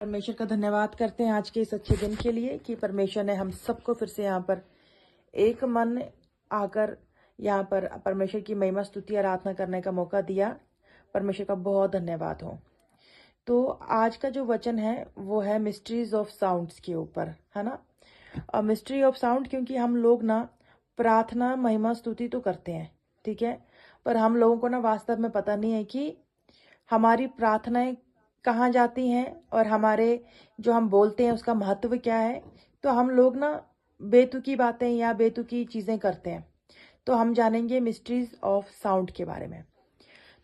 परमेश्वर का धन्यवाद करते हैं आज के इस अच्छे दिन के लिए कि परमेश्वर ने हम सबको फिर से यहाँ पर एक मन आकर यहाँ पर परमेश्वर की महिमा स्तुति आराधना करने का मौका दिया। परमेश्वर का बहुत धन्यवाद हो। तो आज का जो वचन है वो है मिस्ट्रीज ऑफ साउंड्स के ऊपर, है ना। मिस्ट्री ऑफ साउंड, क्योंकि हम लोग ना प्रार्थना महिमा स्तुति तो करते हैं, ठीक है, पर हम लोगों को ना वास्तव में पता नहीं है कि हमारी प्रार्थनाएं कहाँ जाती हैं और हमारे जो हम बोलते हैं उसका महत्व क्या है। तो हम लोग ना बेतुकी बातें या बेतुकी चीज़ें करते हैं। तो हम जानेंगे मिस्ट्रीज ऑफ साउंड के बारे में।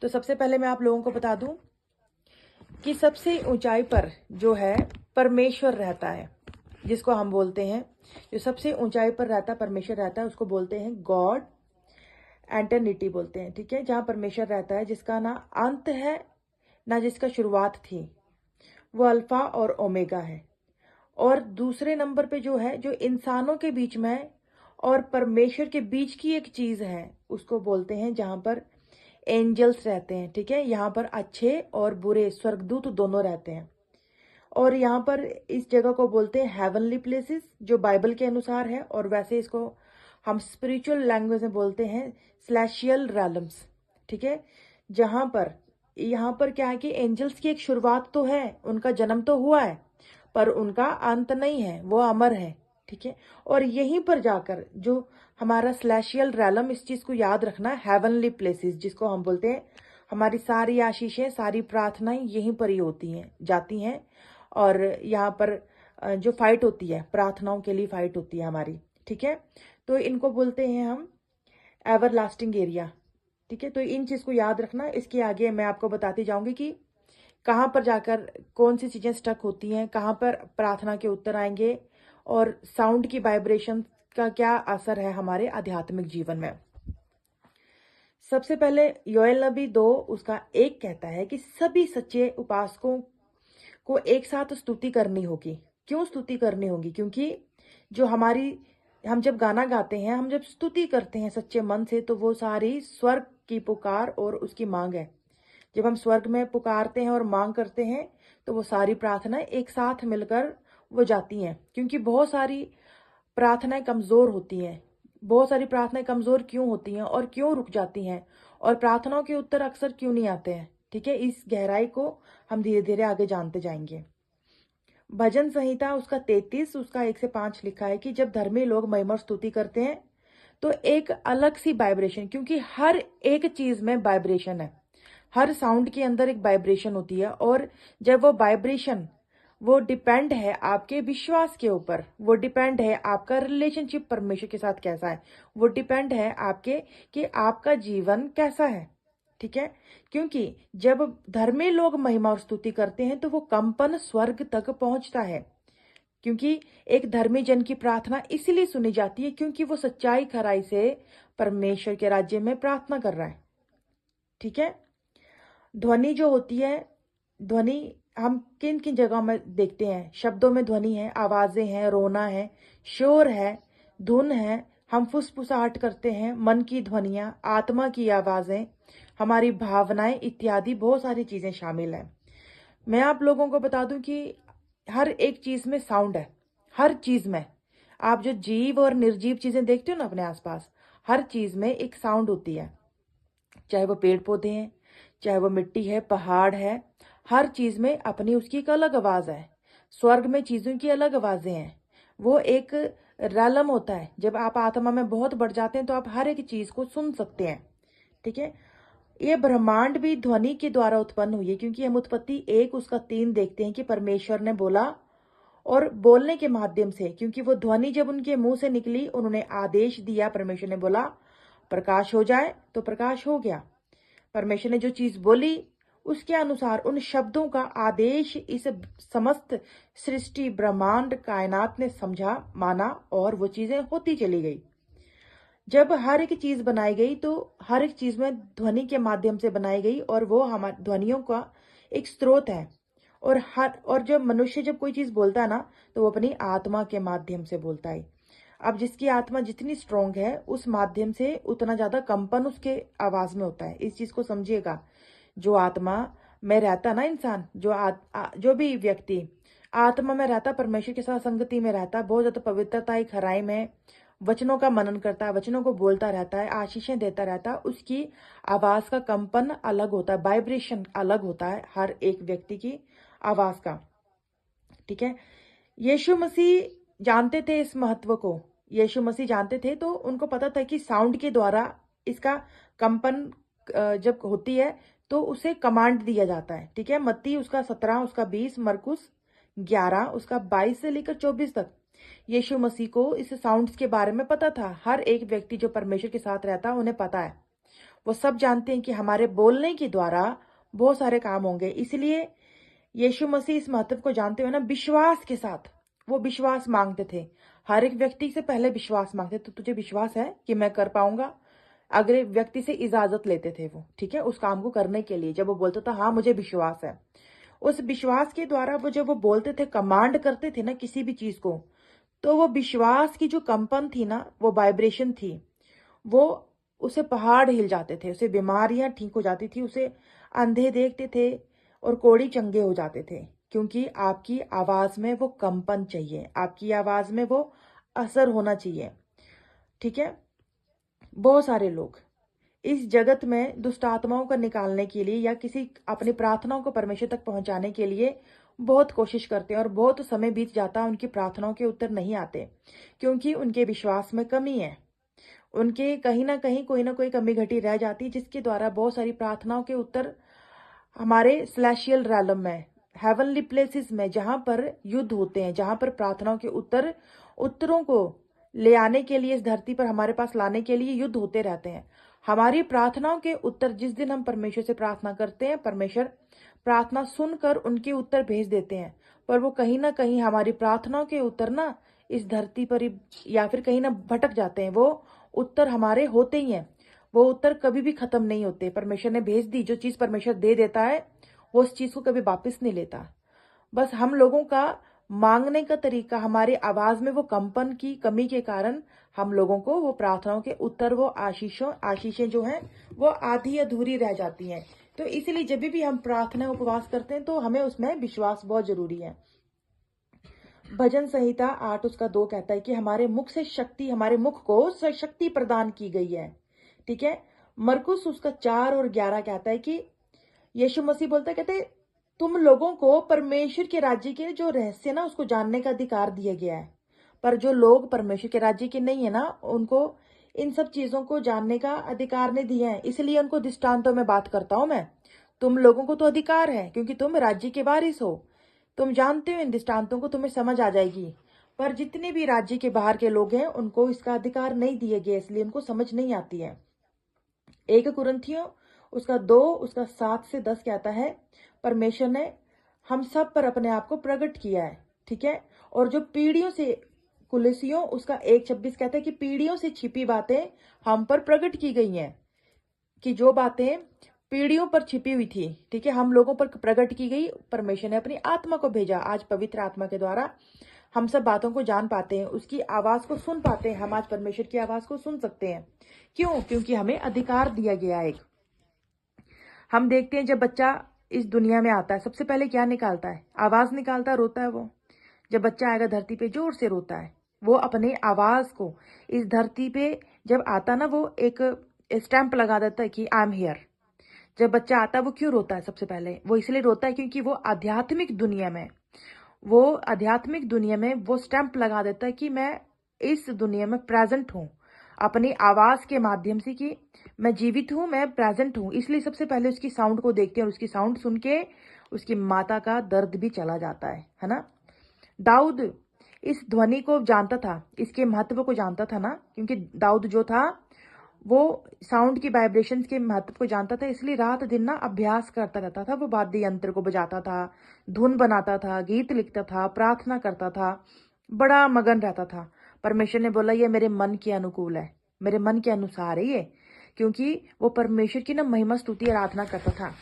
तो सबसे पहले मैं आप लोगों को बता दूं कि सबसे ऊंचाई पर जो है परमेश्वर रहता है, जिसको हम बोलते हैं, जो सबसे ऊंचाई पर रहता परमेश्वर रहता है, उसको बोलते हैं गॉड एटर्निटी बोलते हैं, ठीक है। जहाँ परमेश्वर रहता है जिसका ना अंत है ना जिसका शुरुआत थी, वो अल्फा और ओमेगा है। और दूसरे नंबर पे जो है, जो इंसानों के बीच में है और परमेश्वर के बीच की एक चीज है, उसको बोलते हैं जहां पर एंजल्स रहते हैं, ठीक है। यहाँ पर अच्छे और बुरे स्वर्गदूत दोनों रहते हैं। और यहाँ पर इस जगह को बोलते हैं हेवनली प्लेसेस, जो बाइबल के अनुसार है, और वैसे इसको हम स्पिरिचुअल लैंग्वेज में बोलते हैं सेलेस्टियल रैलम्स, ठीक है। जहां पर यहाँ पर क्या है कि एंजल्स की एक शुरुआत तो है, उनका जन्म तो हुआ है, पर उनका अंत नहीं है, वो अमर है, ठीक है। और यहीं पर जाकर जो हमारा सेलेस्टियल रैलम, इस चीज को याद रखना, हेवनली प्लेसेस जिसको हम बोलते हैं, हमारी सारी आशीषें सारी प्रार्थनाएं यहीं पर ही होती हैं, जाती हैं। और यहाँ पर जो फाइट होती है, प्रार्थनाओं के लिए फाइट होती है हमारी, ठीक है। तो इनको बोलते हैं हम एवर लास्टिंग एरिया, ठीक है। तो इन चीज को याद रखना। इसके आगे मैं आपको बताती जाऊंगी कि कहाँ पर जाकर कौन सी चीजें स्टक होती हैं, कहाँ पर प्रार्थना के उत्तर आएंगे, और साउंड की वाइब्रेशन का क्या असर है हमारे आध्यात्मिक जीवन में। सबसे पहले योएल नबी 2 उसका 1 कहता है कि सभी सच्चे उपासकों को एक साथ स्तुति करनी होगी। क्यों स्तुति करनी होगी? क्योंकि जो हम जब गाना गाते हैं, हम जब स्तुति करते हैं सच्चे मन से, तो वो सारी स्वर्ग की पुकार और उसकी मांग है। जब हम स्वर्ग में पुकारते हैं और मांग करते हैं, तो वो सारी प्रार्थनाएं एक साथ मिलकर वो जाती हैं। क्योंकि बहुत सारी प्रार्थनाएं कमजोर होती हैं। बहुत सारी प्रार्थनाएं कमजोर क्यों होती हैं और क्यों रुक जाती हैं, और प्रार्थनाओं के उत्तर अक्सर क्यों नहीं आते हैं, ठीक है। इस गहराई को हम धीरे धीरे आगे जानते जाएंगे। भजन संहिता उसका 33 उसका 1 से 5 लिखा है कि जब धर्मी लोग महिमा और स्तुति करते हैं तो एक अलग सी वाइब्रेशन, क्योंकि हर एक चीज में वाइब्रेशन है, हर साउंड के अंदर एक वाइब्रेशन होती है। और जब वो वाइब्रेशन, वो डिपेंड है आपके विश्वास के ऊपर, वो डिपेंड है आपका रिलेशनशिप परमेश्वर के साथ कैसा है, वो डिपेंड है आपके कि आपका जीवन कैसा है, ठीक है। क्योंकि जब धर्मी लोग महिमा और स्तुति करते हैं तो वो कंपन स्वर्ग तक पहुंचता है। क्योंकि एक धर्मी जन की प्रार्थना इसलिए सुनी जाती है क्योंकि वो सच्चाई खराई से परमेश्वर के राज्य में प्रार्थना कर रहा है, ठीक है। ध्वनि जो होती है, ध्वनि हम किन किन जगहों में देखते हैं? शब्दों में ध्वनि है, आवाजें हैं, रोना है, शोर है, धुन है, हम फुसफुसाहट करते हैं, मन की ध्वनियां, आत्मा की आवाजें, हमारी भावनाएं इत्यादि बहुत सारी चीजें शामिल हैं। मैं आप लोगों को बता दूं कि हर एक चीज में साउंड है, हर चीज में। आप जो जीव और निर्जीव चीजें देखते हो ना अपने आसपास, हर चीज में एक साउंड होती है। चाहे वो पेड़ पौधे हैं, चाहे वो मिट्टी है, पहाड़ है, हर चीज में अपनी उसकी एक अलग आवाज है। स्वर्ग में चीजों की अलग आवाजें हैं। वो एक रैलम होता है। जब आप आत्मा में बहुत बढ़ जाते हैं तो आप हर एक चीज को सुन सकते हैं, ठीक है। ये ब्रह्मांड भी ध्वनि के द्वारा उत्पन्न हुई है, क्योंकि हम उत्पत्ति 1 उसका 3 देखते हैं कि परमेश्वर ने बोला, और बोलने के माध्यम से, क्योंकि वो ध्वनि जब उनके मुंह से निकली, उन्होंने आदेश दिया, परमेश्वर ने बोला प्रकाश हो जाए तो प्रकाश हो गया। परमेश्वर ने जो चीज बोली उसके अनुसार उन शब्दों का आदेश इस समस्त सृष्टि ब्रह्मांड कायनात ने समझा, माना, और वो चीजें होती चली गई। जब हर एक चीज बनाई गई तो हर एक चीज में ध्वनि के माध्यम से बनाई गई, और वो हमारे ध्वनियों का एक स्रोत है। और जब मनुष्य जब कोई चीज बोलता है ना, तो वो अपनी आत्मा के माध्यम से बोलता है। अब जिसकी आत्मा जितनी स्ट्रोंग है, उस माध्यम से उतना ज्यादा कंपन उसके आवाज में होता है। इस चीज को समझिएगा। जो आत्मा में रहता ना इंसान, जो भी व्यक्ति आत्मा में रहता, परमेश्वर के साथ संगति में रहता, बहुत ज्यादा पवित्रता, खराई में वचनों का मनन करता है, वचनों को बोलता रहता है, आशीषें देता रहता है, उसकी आवाज का कंपन अलग होता है, वाइब्रेशन अलग होता है हर एक व्यक्ति की आवाज का। ठीक है, यीशु मसीह जानते थे इस महत्व को, यीशु मसीह जानते थे, तो उनको पता था कि साउंड के द्वारा इसका कंपन जब होती है तो उसे कमांड दिया जाता है। ठीक है, मत्ती उसका 17, उसका 20, मरकुस 11, उसका 22 से लेकर 24 तक यीशु मसीह को इस साउंड्स के बारे में पता था। हर एक व्यक्ति जो परमेश्वर के साथ रहता है उन्हें पता है, वो सब जानते हैं कि हमारे बोलने के द्वारा बहुत सारे काम होंगे। इसलिए यीशु मसीह इस महत्व को जानते हुए ना विश्वास के साथ वो विश्वास मांगते थे। हर एक व्यक्ति से पहले विश्वास मांगते, तो तुझे विश्वास है कि मैं कर पाऊंगा? अगले व्यक्ति से इजाजत लेते थे वो, ठीक है, उस काम को करने के लिए। जब वो बोलता था हाँ मुझे विश्वास है, उस विश्वास के द्वारा वो जब वो बोलते थे, कमांड करते थे ना किसी भी चीज को, तो वो विश्वास की जो कंपन थी ना, वो वाइब्रेशन थी, वो उसे पहाड़ हिल जाते थे, उसे बीमारियां ठीक हो जाती थी, उसे अंधे देखते थे और कोढ़ी चंगे हो जाते थे। क्योंकि आपकी आवाज में वो कंपन चाहिए, आपकी आवाज में वो असर होना चाहिए। ठीक है, बहुत सारे लोग इस जगत में दुष्ट आत्माओं को निकालने के लिए या किसी अपनी प्रार्थनाओं को परमेश्वर तक पहुंचाने के लिए बहुत कोशिश करते हैं और बहुत समय बीत जाता है, उनकी प्रार्थनाओं के उत्तर नहीं आते, क्योंकि उनके विश्वास में कमी है। उनके कहीं ना कहीं कोई ना कोई कमी घटी रह जाती है, जिसके द्वारा बहुत सारी प्रार्थनाओं के उत्तर हमारे स्लेशियल रैलम में, हेवनली प्लेसेस में, जहां पर युद्ध होते हैं, जहां पर प्रार्थनाओं के उत्तरों को ले आने के लिए, इस धरती पर हमारे पास लाने के लिए युद्ध होते रहते हैं। हमारी प्रार्थनाओं के उत्तर, जिस दिन हम परमेश्वर से प्रार्थना करते हैं, परमेश्वर प्रार्थना सुनकर उनके उत्तर भेज देते हैं, पर वो कहीं ना कहीं हमारी प्रार्थनाओं के उत्तर ना इस धरती पर या फिर कहीं ना भटक जाते हैं। वो उत्तर हमारे होते ही हैं, वो उत्तर कभी भी खत्म नहीं होते। परमेश्वर ने भेज दी, जो चीज परमेश्वर दे देता है वो उस चीज को कभी वापस नहीं लेता। बस हम लोगों का मांगने का तरीका, हमारे आवाज में वो कंपन की कमी के कारण हम लोगों को वो प्रार्थनाओं के उत्तर, वो आशीषें जो हैं वो आधी अधूरी रह जाती हैं। तो इसलिए जब भी हम प्रार्थना उपवास करते हैं तो हमें उसमें विश्वास बहुत जरूरी है। भजन संहिता 8 उसका 2 कहता है कि हमारे मुख से शक्ति, हमारे मुख को शक्ति प्रदान की गई है। ठीक है, मरकुस उसका 4 और 11 कहता है कि यीशु मसीह बोलता है, कहते तुम लोगों को परमेश्वर के राज्य के जो रहस्य ना उसको जानने का अधिकार दिया गया है, पर जो लोग परमेश्वर के राज्य के नहीं है ना, उनको इन सब चीजों को जानने का अधिकार नहीं दिया है। इसलिए उनको दृष्टांतों में बात करता हूं मैं। तुम लोगों को तो अधिकार है क्योंकि तुम राज्य के वारिस हो, तुम जानते हो इन दृष्टांतों को, तुम्हें समझ आ जाएगी। पर जितने भी राज्य के बाहर के लोग हैं उनको इसका अधिकार नहीं दिए गए, इसलिए उनको समझ नहीं आती है। 1 कुरिन्थियों उसका 2 उसका 7 से 10 कहता है, परमेश्वर ने हम सब पर अपने आप को प्रकट किया है। ठीक है, और जो पीढ़ियों से, कुलसियों उसका 1:26 कहता है कि पीढ़ियों से छिपी बातें हम पर प्रकट की गई हैं, कि जो बातें पीढ़ियों पर छिपी हुई थी, ठीक है, हम लोगों पर प्रकट की गई। परमेश्वर ने अपनी आत्मा को भेजा, आज पवित्र आत्मा के द्वारा हम सब बातों को जान पाते हैं, उसकी आवाज को सुन पाते हैं। हम आज परमेश्वर की आवाज को सुन सकते हैं। क्यों? क्योंकि हमें अधिकार दिया गया है। हम देखते हैं जब बच्चा इस दुनिया में आता है, सबसे पहले क्या निकालता है? आवाज निकालता है, रोता है वो। जब बच्चा आएगा धरती पे जोर से रोता है, वो अपने आवाज को इस धरती पे जब आता ना, वो एक स्टैंप लगा देता है कि आई एम हियर। जब बच्चा आता है वो क्यों रोता है? सबसे पहले वो इसलिए रोता है क्योंकि वो आध्यात्मिक दुनिया में वो स्टैंप लगा देता है कि मैं इस दुनिया में प्रेजेंट हूँ, अपनी आवाज के माध्यम से, कि मैं जीवित हूँ, मैं प्रेजेंट हूँ। इसलिए सबसे पहले उसकी साउंड को देखते हैं और उसकी साउंड सुन के उसकी माता का दर्द भी चला जाता है ना। दाऊद इस ध्वनि को जानता था, इसके महत्व को जानता था ना, क्योंकि दाऊद जो था वो साउंड की वाइब्रेशंस के महत्व को जानता था, इसलिए रात दिन ना अभ्यास करता रहता था। वो वाद्य यंत्र को बजाता था, धुन बनाता था, गीत लिखता था, प्रार्थना करता था, बड़ा मगन रहता था। परमेश्वर ने बोला ये मेरे मन के अनुकूल है, मेरे मन के अनुसार है ये, क्योंकि वो परमेश्वर की ना महिमा स्तुति आराधना करता था।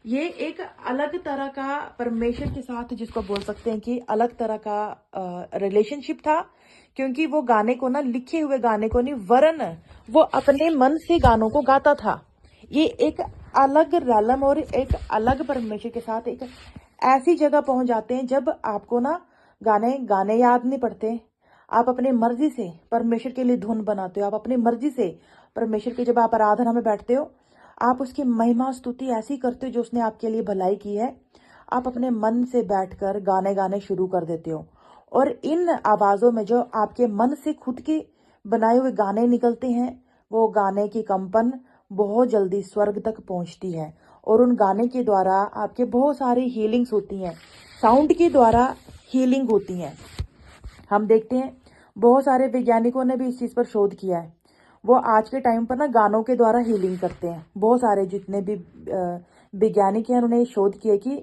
ये एक अलग तरह का परमेश्वर के साथ, जिसको बोल सकते हैं कि अलग तरह का रिलेशनशिप था, क्योंकि वो गाने को ना, लिखे हुए गाने को नहीं, वरन वो अपने मन से गानों को गाता था। ये एक अलग रैलम और एक अलग परमेश्वर के साथ एक ऐसी जगह पहुंच जाते हैं जब आपको ना गाने गाने याद नहीं पड़ते, आप अपनी मर्जी से परमेश्वर के लिए धुन बनाते हो, आप अपनी मर्जी से परमेश्वर की जब आप आराधना में बैठते हो, आप उसकी महिमा स्तुति ऐसी करते हो जो उसने आपके लिए भलाई की है, आप अपने मन से बैठकर गाने गाने शुरू कर देते हो। और इन आवाजों में जो आपके मन से खुद के बनाए हुए गाने निकलते हैं, वो गाने की कंपन बहुत जल्दी स्वर्ग तक पहुंचती है और उन गाने के द्वारा आपके बहुत सारी हीलिंग्स होती हैं, साउंड के द्वारा हीलिंग होती हैं। हम देखते हैं बहुत सारे वैज्ञानिकों ने भी इस चीज़ पर शोध किया है, वो आज के टाइम पर ना गानों के द्वारा हीलिंग करते हैं। बहुत सारे जितने भी वैज्ञानिक हैं उन्होंने ये शोध किया कि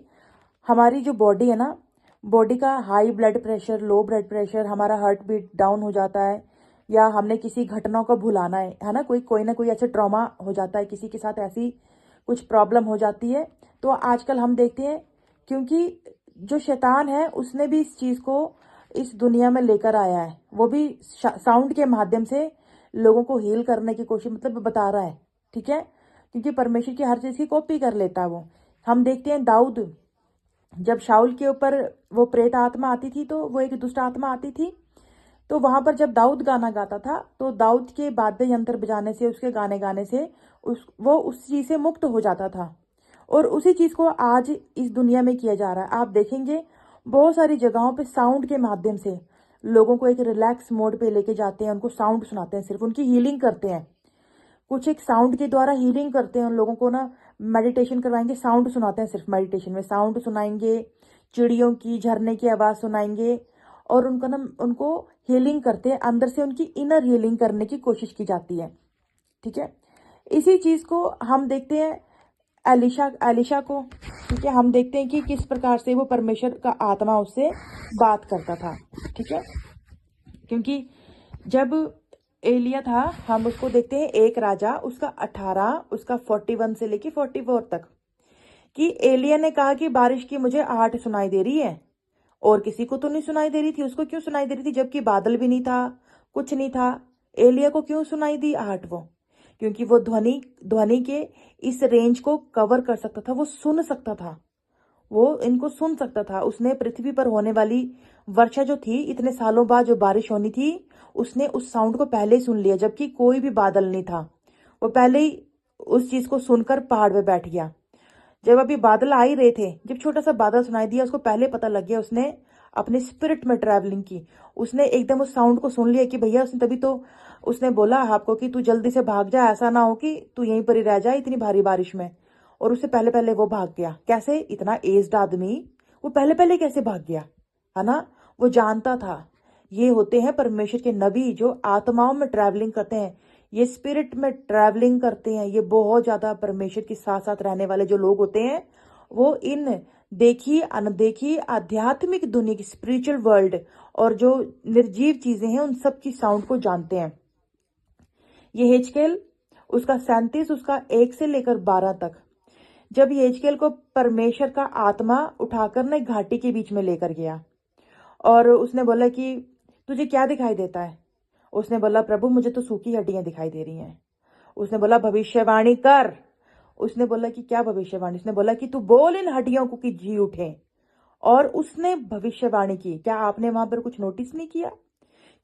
हमारी जो बॉडी है ना, बॉडी का high blood pressure, low blood pressure, हमारा हार्ट बीट डाउन हो जाता है, या हमने किसी घटना को भुलाना है ना, कोई ना कोई ऐसे ट्रॉमा हो जाता है, किसी के साथ ऐसी कुछ प्रॉब्लम हो जाती है, तो आजकल हम देखते हैं क्योंकि जो शैतान है उसने भी इस चीज़ को इस दुनिया में लेकर आया है, वो भी साउंड के माध्यम से लोगों को हील करने की कोशिश मतलब बता रहा है, ठीक है, क्योंकि परमेश्वर की हर चीज़ की कॉपी कर लेता है वो। हम देखते हैं दाऊद, जब शाऊल के ऊपर वो प्रेत आत्मा आती थी, तो वो एक दुष्ट आत्मा आती थी, तो वहां पर जब दाऊद गाना गाता था तो दाऊद के वाद्य यंत्र बजाने से, उसके गाने गाने से वो उस चीज से मुक्त हो जाता था। और उसी चीज को आज इस दुनिया में किया जा रहा है। आप देखेंगे बहुत सारी जगहों पे साउंड के माध्यम से लोगों को एक रिलैक्स मोड पे लेके जाते हैं, उनको साउंड सुनाते हैं, सिर्फ उनकी हीलिंग करते हैं, कुछ एक साउंड के द्वारा हीलिंग करते हैं उन लोगों को ना, मेडिटेशन करवाएंगे, साउंड सुनाते हैं, सिर्फ मेडिटेशन में साउंड सुनाएंगे, चिड़ियों की, झरने की आवाज़ सुनाएंगे, और उनको ना उनको हीलिंग करते हैं, अंदर से उनकी इनर हीलिंग करने की कोशिश की जाती है, ठीक है। इसी चीज़ को हम देखते हैं एलिशा को, ठीक है, हम देखते हैं कि किस प्रकार से वो परमेश्वर का आत्मा उससे बात करता था, ठीक है, क्योंकि जब एलिया था, हम उसको देखते हैं एक राजा उसका 18 उसका 41 से लेके 44 तक, कि एलिया ने कहा कि बारिश की मुझे आहट सुनाई दे रही है, और किसी को तो नहीं सुनाई दे रही थी, उसको क्यों सुनाई दे रही थी जबकि बादल भी नहीं था, कुछ नहीं था, एलिया को क्यों सुनाई दी आहट? वो क्योंकि वो ध्वनि ध्वनि के इस रेंज को कवर कर सकता था, वो सुन सकता था, वो इनको सुन सकता था। उसने पृथ्वी पर होने वाली वर्षा जो थी, इतने सालों बाद जो बारिश होनी थी, उसने उस साउंड को पहले ही सुन लिया जबकि कोई भी बादल नहीं था। वो पहले ही उस चीज को सुनकर पहाड़ पे बैठ गया। जब अभी बादल आ ही रहे थे, जब छोटा सा बादल सुनाई दिया, उसको पहले पता लग गया, उसने अपने स्पिरिट में ट्रैवलिंग की, उसने एकदम उस साउंड को सुन लिया कि भैया, उसने तभी तो उसने बोला आपको कि तू जल्दी से भाग जा, ऐसा ना हो कि तू यहीं पर ही रह जाए इतनी भारी बारिश में। और उससे पहले पहले वो भाग गया। कैसे? इतना एज्ड आदमी वो पहले पहले कैसे भाग गया, है ना? वो जानता था ये होते हैं परमेश्वर के नबी जो आत्माओं में ट्रैवलिंग करते हैं, ये स्पिरिट में ट्रैवलिंग करते हैं, ये बहुत ज्यादा परमेश्वर के साथ साथ रहने वाले जो लोग होते हैं, वो इन देखी अनदेखी आध्यात्मिक दुनिया की स्पिरिचुअल वर्ल्ड और जो निर्जीव चीजें हैं उन सब की साउंड को जानते हैं। ये हेजकेल उसका 37 उसका 1 से लेकर 12 तक, जब हेजकेल को परमेश्वर का आत्मा उठाकर ना घाटी के बीच में लेकर गया और उसने बोला कि तुझे क्या दिखाई देता है? उसने बोला प्रभु मुझे तो सूखी हड्डियां दिखाई दे रही हैं। उसने बोला भविष्यवाणी कर। उसने बोला कि क्या भविष्यवाणी? उसने बोला कि तू बोल इन हड्डियों को कि जी उठे। और उसने भविष्यवाणी की। क्या आपने वहां पर कुछ नोटिस नहीं किया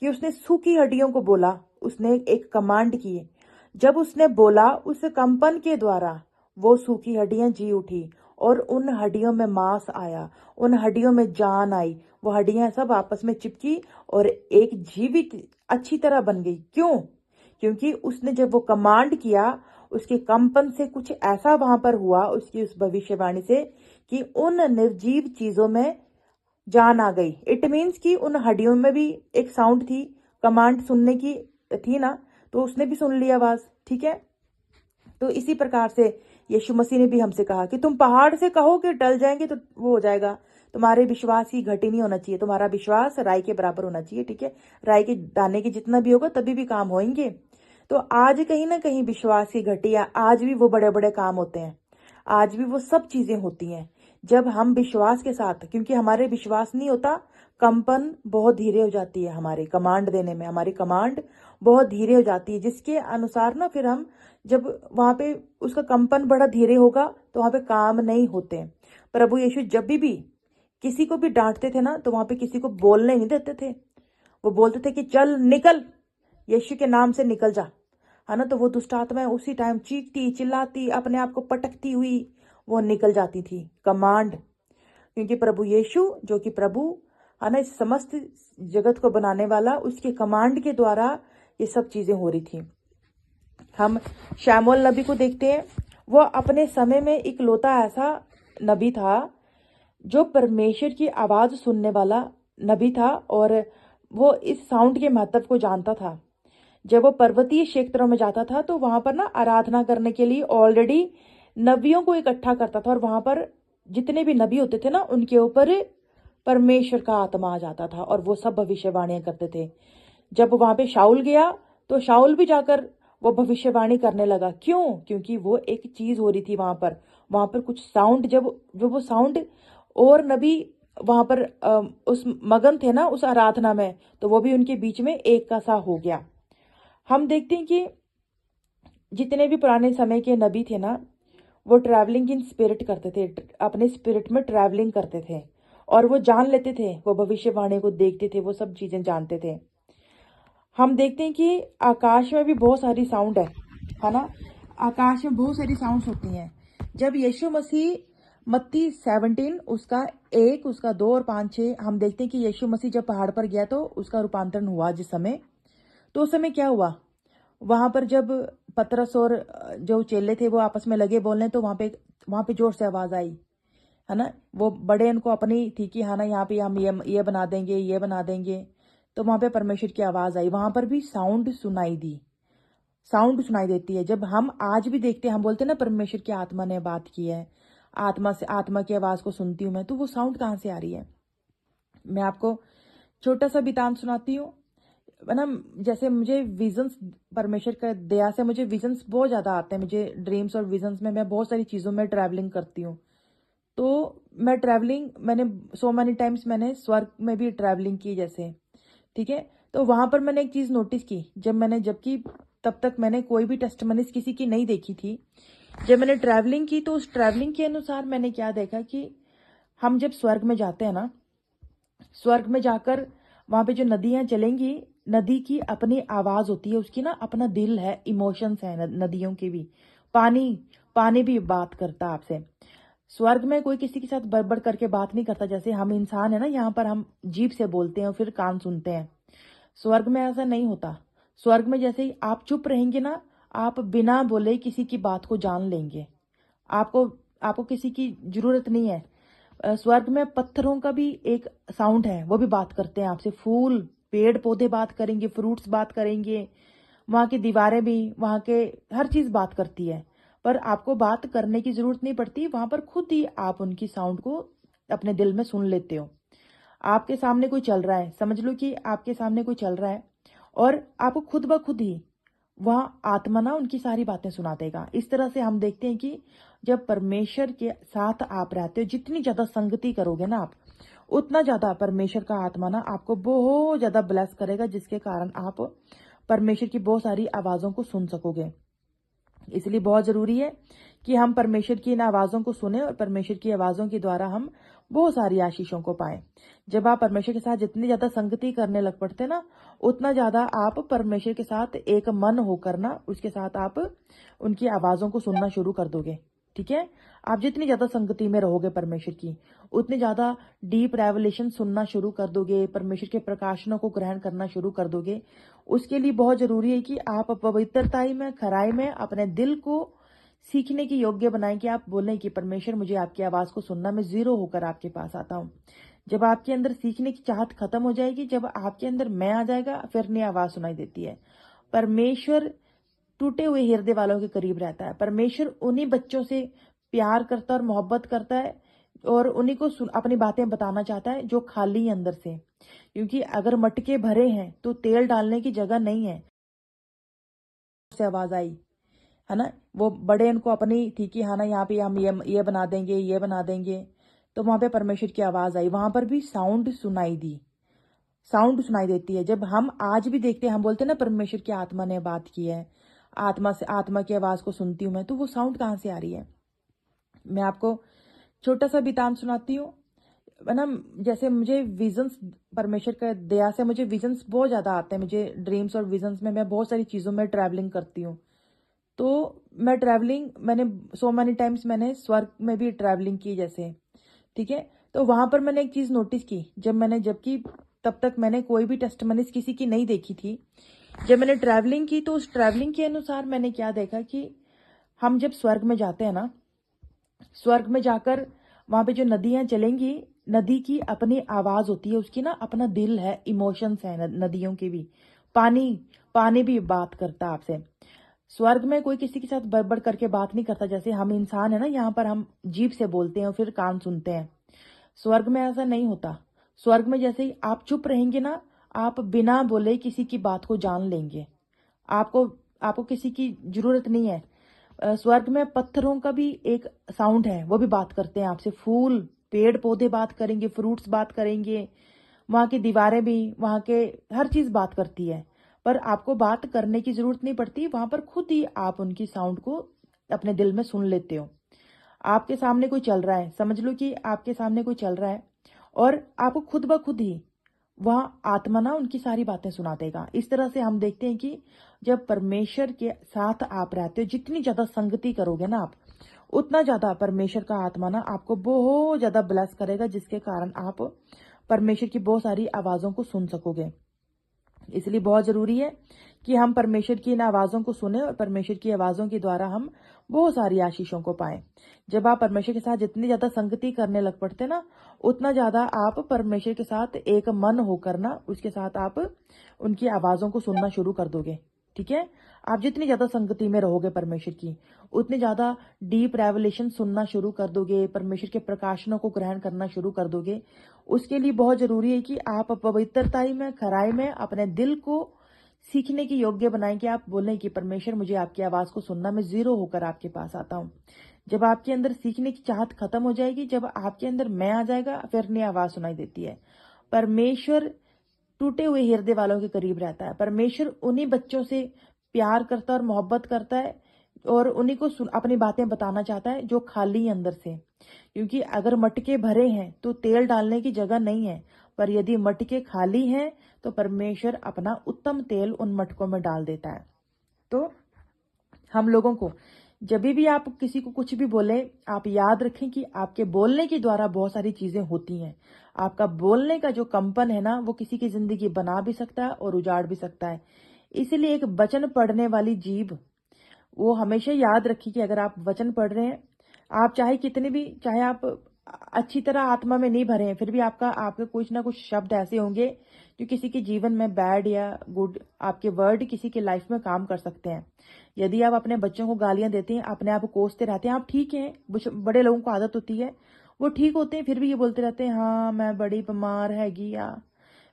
कि उसने सूखी हड्डियों को बोला? उसने एक कमांड की, जब उसने बोला उस कंपन के द्वारा वो सूखी हड्डियां जी उठी और उन हड्डियों में मांस आया, उन हड्डियों में जान आई, वो हड्डियां सब आपस में चिपकी और एक जीवित अच्छी तरह बन गई। क्यों? क्योंकि उसने जब वो कमांड किया, उसके कंपन से कुछ ऐसा वहां पर हुआ, उसकी उस भविष्यवाणी से, कि उन निर्जीव चीजों में जान आ गई। इट मीन्स कि उन हड्डियों में भी एक साउंड थी, कमांड सुनने की थी ना, तो उसने भी सुन ली आवाज, ठीक है। तो इसी प्रकार से यीशु मसीह ने भी हमसे कहा कि तुम पहाड़ से कहो कि टल जाएंगे तो वो हो जाएगा। तुम्हारे विश्वास की घटी नहीं होना चाहिए, तुम्हारा विश्वास राई के बराबर होना चाहिए, ठीक है। राई के दाने की जितना भी होगा तभी भी काम होंगे। तो आज कहीं ना कहीं विश्वास की घटी, आज भी वो बड़े बड़े काम होते हैं, आज भी वो सब चीजें होती हैं जब हम विश्वास के साथ, क्योंकि हमारे विश्वास नहीं होता, कंपन बहुत धीरे हो जाती है, हमारे कमांड देने में हमारी कमांड बहुत धीरे हो जाती है, जिसके अनुसार ना फिर हम जब वहां पे उसका कंपन बड़ा धीरे होगा तो वहां पे काम नहीं होते। प्रभु यीशु जब भी किसी को भी डांटते थे ना तो वहां पे किसी को बोलने नहीं देते थे। वो बोलते थे कि चल निकल, यीशु के नाम से निकल जा, है ना। तो वो दुष्ट आत्माएं उसी टाइम चीखती चिल्लाती अपने आप को पटकती हुई वो निकल जाती थी, कमांड। क्योंकि प्रभु यीशु जो कि प्रभु है ना, इस समस्त जगत को बनाने वाला, उसके कमांड के द्वारा ये सब चीजें हो रही थी। हम शमूएल नबी को देखते हैं, वो अपने समय में इकलौता ऐसा नबी था जो परमेश्वर की आवाज सुनने वाला नबी था, और वो इस साउंड के महत्व को जानता था। जब वो पर्वतीय क्षेत्रों में जाता था तो वहां पर ना आराधना करने के लिए ऑलरेडी नबियों को इकट्ठा करता था, और वहां पर जितने भी नबी होते थे ना उनके ऊपर परमेश्वर का आत्मा आ जाता था और वो सब भविष्यवाणियां करते थे। जब वहां पे शाऊल गया तो शाऊल भी जाकर वो भविष्यवाणी करने लगा। क्यों? क्योंकि वो एक चीज हो रही थी वहां पर कुछ साउंड, जब वो साउंड, और नबी वहां पर उस मगन थे ना उस आराधना में, तो वो भी उनके बीच में एक का सा हो गया। हम देखते हैं कि जितने भी पुराने समय के नबी थे ना वो ट्रैवलिंग इन स्पिरिट करते थे, अपने स्पिरिट में ट्रैवलिंग करते थे, और वो जान लेते थे, वो भविष्यवाणी को देखते थे, वो सब चीजें जानते थे। हम देखते हैं कि आकाश में भी बहुत सारी साउंड है ना। आकाश में बहुत सारी साउंड्स होती हैं। जब यीशु मसीह मत्ती 17 उसका 1 उसका 2 और 5 6 हम देखते हैं कि यीशु मसीह जब पहाड़ पर गया तो उसका रूपांतरण हुआ जिस समय, तो उस समय क्या हुआ, वहां पर जब पतरस और जो चेले थे वो आपस में लगे बोलने, तो वहां पे जोर से आवाज आई, है ना। वो बड़े उनको अपनी थी कि हाँ ना यहाँ पे हम ये बना देंगे, ये बना देंगे। तो वहां पे परमेश्वर की आवाज आई, वहां पर भी साउंड सुनाई दी, साउंड सुनाई देती है। जब हम आज भी देखते हैं, हम बोलते हैं ना परमेश्वर की आत्मा ने बात की है, आत्मा से, आत्मा की आवाज को सुनती हूँ मैं, तो वो साउंड कहाँ से आ रही है? मैं आपको छोटा सा बितान सुनाती हूँ, है ना। जैसे मुझे विजन्स, परमेश्वर का दया से मुझे विजन्स बहुत ज्यादा आते हैं, मुझे ड्रीम्स और विजन्स में मैं बहुत सारी चीजों में ट्रैवलिंग करती हूँ। तो मैंने सो मैनी टाइम्स मैंने स्वर्ग में भी ट्रैवलिंग की जैसे, ठीक है। तो वहां पर मैंने एक चीज नोटिस की, जबकि तब तक मैंने कोई भी टेस्टमनीज किसी की नहीं देखी थी। जब मैंने ट्रैवलिंग की तो उस ट्रैवलिंग के अनुसार मैंने क्या देखा कि हम जब स्वर्ग में जाते हैं ना, स्वर्ग में जाकर वहां पे जो नदियां चलेंगी, नदी की अपनी आवाज होती है, उसकी ना अपना दिल है, इमोशंस है नदियों के भी। पानी पानी भी बात करता है आपसे। स्वर्ग में कोई किसी के साथ बड़बड़ करके बात नहीं करता, जैसे हम इंसान है ना, यहाँ पर हम जीभ से बोलते हैं और फिर कान सुनते हैं। स्वर्ग में ऐसा नहीं होता। स्वर्ग में जैसे ही आप चुप रहेंगे ना, आप बिना बोले किसी की बात को जान लेंगे। आपको आपको किसी की जरूरत नहीं है। स्वर्ग में पत्थरों का भी एक साउंड है, वो भी बात करते हैं आपसे। फूल, पेड़ पौधे बात करेंगे, फ्रूट्स बात करेंगे, वहां की दीवारें भी, वहां के हर चीज बात करती है। पर आपको बात करने की जरूरत नहीं पड़ती, वहां पर खुद ही आप उनकी साउंड को अपने दिल में सुन लेते हो। आपके सामने कोई चल रहा है, समझ लो कि आपके सामने कोई चल रहा है, और आपको खुद ब खुद ही वह आत्मा ना उनकी सारी बातें सुना देगा। इस तरह से हम देखते हैं कि जब परमेश्वर के साथ आप रहते हो, जितनी ज्यादा संगति करोगे ना आप, उतना ज्यादा परमेश्वर का आत्मा ना आपको बहुत ज्यादा ब्लेस करेगा, जिसके कारण आप परमेश्वर की बहुत सारी आवाजों को सुन सकोगे। इसलिए बहुत जरूरी है कि हम परमेश्वर की इन आवाजों को सुने, और परमेश्वर की आवाजों के द्वारा हम बहुत सारी आशीषों को पाएं। जब आप परमेश्वर के साथ जितनी ज्यादा संगति करने लग पड़ते ना, उतना ज्यादा आप परमेश्वर के साथ एक मन होकर ना उसके साथ आप उनकी आवाजों को सुनना शुरू कर दोगे, ठीक है। आप जितनी ज्यादा संगति में रहोगे परमेश्वर की, उतनी ज्यादा डीप रेवलेशन सुनना शुरू कर दोगे, परमेश्वर के प्रकाशनों को ग्रहण करना शुरू कर दोगे। उसके लिए बहुत जरूरी है कि आप पवित्रताई में, खराई में अपने दिल को सीखने की योग्य बनाएं, कि आप बोलें कि परमेश्वर मुझे आपकी आवाज को सुनना, मैं जीरो होकर आपके पास आता हूँ। जब आपके अंदर सीखने की चाहत खत्म हो जाएगी, जब आपके अंदर मैं आ जाएगा, फिर नई आवाज सुनाई देती है। परमेश्वर टूटे हुए हृदय वालों के करीब रहता है। परमेश्वर उन्हीं बच्चों से प्यार करता है और मोहब्बत करता है, और उन्हीं को अपनी बातें बताना चाहता है जो खाली है अंदर से। क्योंकि अगर मटके भरे हैं तो तेल डालने की जगह नहीं है। से आवाज आई, है ना। वो बड़े उनको अपनी थी कि हाँ ना यहाँ पे हम ये बना देंगे, ये बना देंगे। तो वहां पे परमेश्वर की आवाज आई, वहां पर भी साउंड सुनाई दी, साउंड सुनाई देती है। जब हम आज भी देखते हैं, हम बोलते हैं ना परमेश्वर की आत्मा ने बात की है, आत्मा से, आत्मा की आवाज को सुनती हूं मैं, तो वो साउंड कहाँ से आ रही है? मैं आपको छोटा सा बितान सुनाती हूँ, है ना। जैसे मुझे विजन्स, परमेश्वर का दया से मुझे विजन्स बहुत ज्यादा आते हैं, मुझे ड्रीम्स और विजन्स में मैं बहुत सारी चीजों में ट्रैवलिंग करती हूँ। तो मैं ट्रैवलिंग, मैंने सो मैनी टाइम्स मैंने स्वर्ग में भी ट्रैवलिंग की जैसे, ठीक है। तो वहां पर मैंने एक चीज नोटिस की, जबकि तब तक मैंने कोई भी टेस्टमनीज किसी की नहीं देखी थी। जब मैंने ट्रैवलिंग की तो उस ट्रैवलिंग के अनुसार मैंने क्या देखा कि हम जब स्वर्ग में जाते हैं ना, स्वर्ग में जाकर वहां पे जो नदियां चलेंगी, नदी की अपनी आवाज होती है, उसकी ना अपना दिल है, इमोशंस है नदियों के भी। पानी पानी भी बात करता है आपसे। स्वर्ग में कोई किसी के साथ बड़बड़ करके बात नहीं करता, जैसे हम इंसान है ना, यहाँ पर हम जीभ से बोलते हैं और फिर कान सुनते हैं। स्वर्ग में ऐसा नहीं होता। स्वर्ग में जैसे ही आप चुप रहेंगे ना, आप बिना बोले किसी की बात को जान लेंगे। आपको आपको किसी की जरूरत नहीं है। स्वर्ग में पत्थरों का भी एक साउंड है, वो भी बात करते हैं आपसे। फूल, पेड़ पौधे बात करेंगे, फ्रूट्स बात करेंगे, वहां की दीवारें भी, वहां के हर चीज बात करती है। पर आपको बात करने की जरूरत नहीं पड़ती, वहां पर खुद ही आप उनकी साउंड को अपने दिल में सुन लेते हो। आपके सामने कोई चल रहा है, समझ लो कि आपके सामने कोई चल रहा है, और आपको खुद ब खुद ही वह आत्मा ना उनकी सारी बातें सुना देगा। इस तरह से हम देखते हैं कि जब परमेश्वर के साथ आप रहते हो, जितनी ज्यादा संगति करोगे ना आप, उतना ज्यादा परमेश्वर का आत्मा ना आपको बहुत ज्यादा ब्लेस करेगा, जिसके कारण आप परमेश्वर की बहुत सारी आवाजों को सुन सकोगे। इसलिए बहुत जरूरी है कि हम परमेश्वर की इन आवाजों को सुने, और परमेश्वर की आवाजों के द्वारा हम बहुत सारी आशीषों को पाएं। जब आप परमेश्वर के साथ जितनी ज्यादा संगति करने लग पड़ते ना, उतना ज्यादा आप परमेश्वर के साथ एक मन होकर ना, उसके साथ आप उनकी आवाजों को सुनना शुरू कर दोगे, ठीक है। आप जितनी ज्यादा संगति में रहोगे परमेश्वर की, उतनी ज्यादा डीप रेवलेशन सुनना शुरू कर दोगे, परमेश्वर के प्रकाशनों को ग्रहण करना शुरू कर दोगे। उसके लिए बहुत जरूरी है कि आप पवित्रताई में, खराई में अपने दिल को सीखने की योग्य बनाएं, कि आप बोलें कि परमेश्वर मुझे आपकी आवाज को सुनना, मैं जीरो होकर आपके पास आता हूँ। जब आपके अंदर सीखने की चाहत खत्म हो जाएगी, जब आपके अंदर मैं आ जाएगा, फिर नई आवाज सुनाई देती है। परमेश्वर टूटे हुए हृदय वालों के करीब रहता है। परमेश्वर उन्हीं बच्चों से प्यार करता है और मोहब्बत करता है, और उन्हीं को अपनी बातें बताना चाहता है जो खाली है अंदर से। क्योंकि अगर मटके भरे हैं तो तेल डालने की जगह नहीं है, पर यदि मटके खाली हैं तो परमेश्वर अपना उत्तम तेल उन मटकों में डाल देता है। तो हम लोगों को जब भी आप किसी को कुछ भी बोले, आप याद रखें कि आपके बोलने के द्वारा बहुत सारी चीजें होती हैं। आपका बोलने का जो कंपन है ना, वो किसी की जिंदगी बना भी सकता है और उजाड़ भी सकता है। इसलिए एक वचन पढ़ने वाली जीभ, वो हमेशा याद रखिए कि अगर आप वचन पढ़ रहे हैं, आप चाहे आप अच्छी तरह आत्मा में नहीं भरे हैं, फिर भी आपके कुछ ना कुछ शब्द ऐसे होंगे जो किसी के जीवन में बैड या गुड, आपके वर्ड किसी के लाइफ में काम कर सकते हैं। यदि आप अपने बच्चों को गालियां देते हैं, अपने आप को कोसते रहते हैं, आप ठीक हैं, बड़े लोगों को आदत होती है, वो ठीक होते हैं, फिर भी ये बोलते रहते हैं, हाँ मैं बड़ी बीमार हैगी, या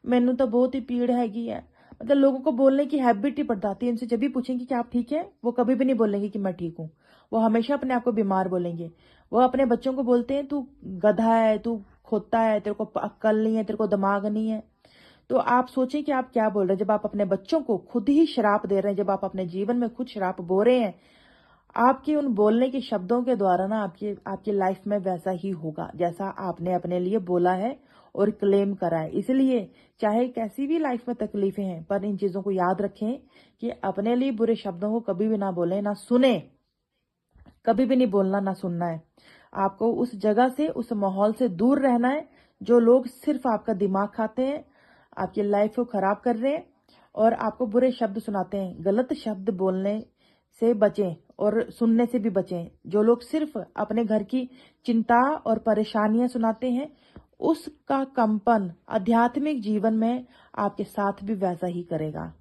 मैनू तो बहुत ही पीड़ हैगी है। मतलब लोगों को बोलने की हैबिट ही पड़ जाती है। इनसे जब भी पूछेंगे कि आप ठीक है, वो कभी भी नहीं बोलेंगे कि मैं ठीक हूँ, वो हमेशा अपने आप को बीमार बोलेंगे। वो अपने बच्चों को बोलते हैं, तू गधा है, तू खोता है, तेरे को अक्ल नहीं है, तेरे को दिमाग नहीं है। तो आप सोचें कि आप क्या बोल रहे हैं, जब आप अपने बच्चों को खुद ही श्राप दे रहे हैं, जब आप अपने जीवन में खुद श्राप बो रहे हैं। आपके उन बोलने के शब्दों के द्वारा ना आपकी लाइफ में वैसा ही होगा जैसा आपने अपने लिए बोला है और क्लेम करा है। इसलिए चाहे कैसी भी लाइफ में तकलीफें हैं, पर इन चीजों को याद रखें कि अपने लिए बुरे शब्दों को कभी भी ना बोले, ना सुने, कभी भी नहीं बोलना, ना सुनना है। आपको उस जगह से, उस माहौल से दूर रहना है जो लोग सिर्फ आपका दिमाग खाते हैं, आपकी लाइफ को खराब कर रहे हैं और आपको बुरे शब्द सुनाते हैं। गलत शब्द बोलने से बचें और सुनने से भी बचें। जो लोग सिर्फ अपने घर की चिंता और परेशानियां सुनाते हैं, उसका कंपन आध्यात्मिक जीवन में आपके साथ भी वैसा ही करेगा।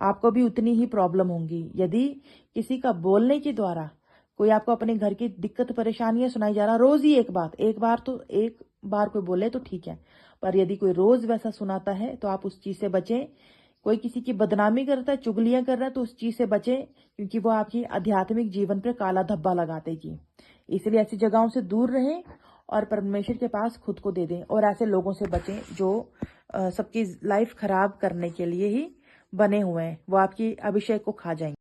आपको भी उतनी ही प्रॉब्लम होंगी। यदि किसी का बोलने के द्वारा कोई आपको अपने घर की दिक्कत परेशानियां सुनाई जा रहा, रोज ही एक बार कोई बोले तो ठीक है, पर यदि कोई रोज वैसा सुनाता है तो आप उस चीज से बचें। कोई किसी की बदनामी करता है, चुगलियां कर रहा है, तो उस चीज से बचें, क्योंकि वो आपकी आध्यात्मिक जीवन पर काला धब्बा लगा देगी। इसलिए ऐसी जगहों से दूर रहें और परमेश्वर के पास खुद को दे दें और ऐसे लोगों से बचें जो सबकी लाइफ खराब करने के लिए ही बने हुए हैं। वो आपकी अभिषेक को खा जाएंगे।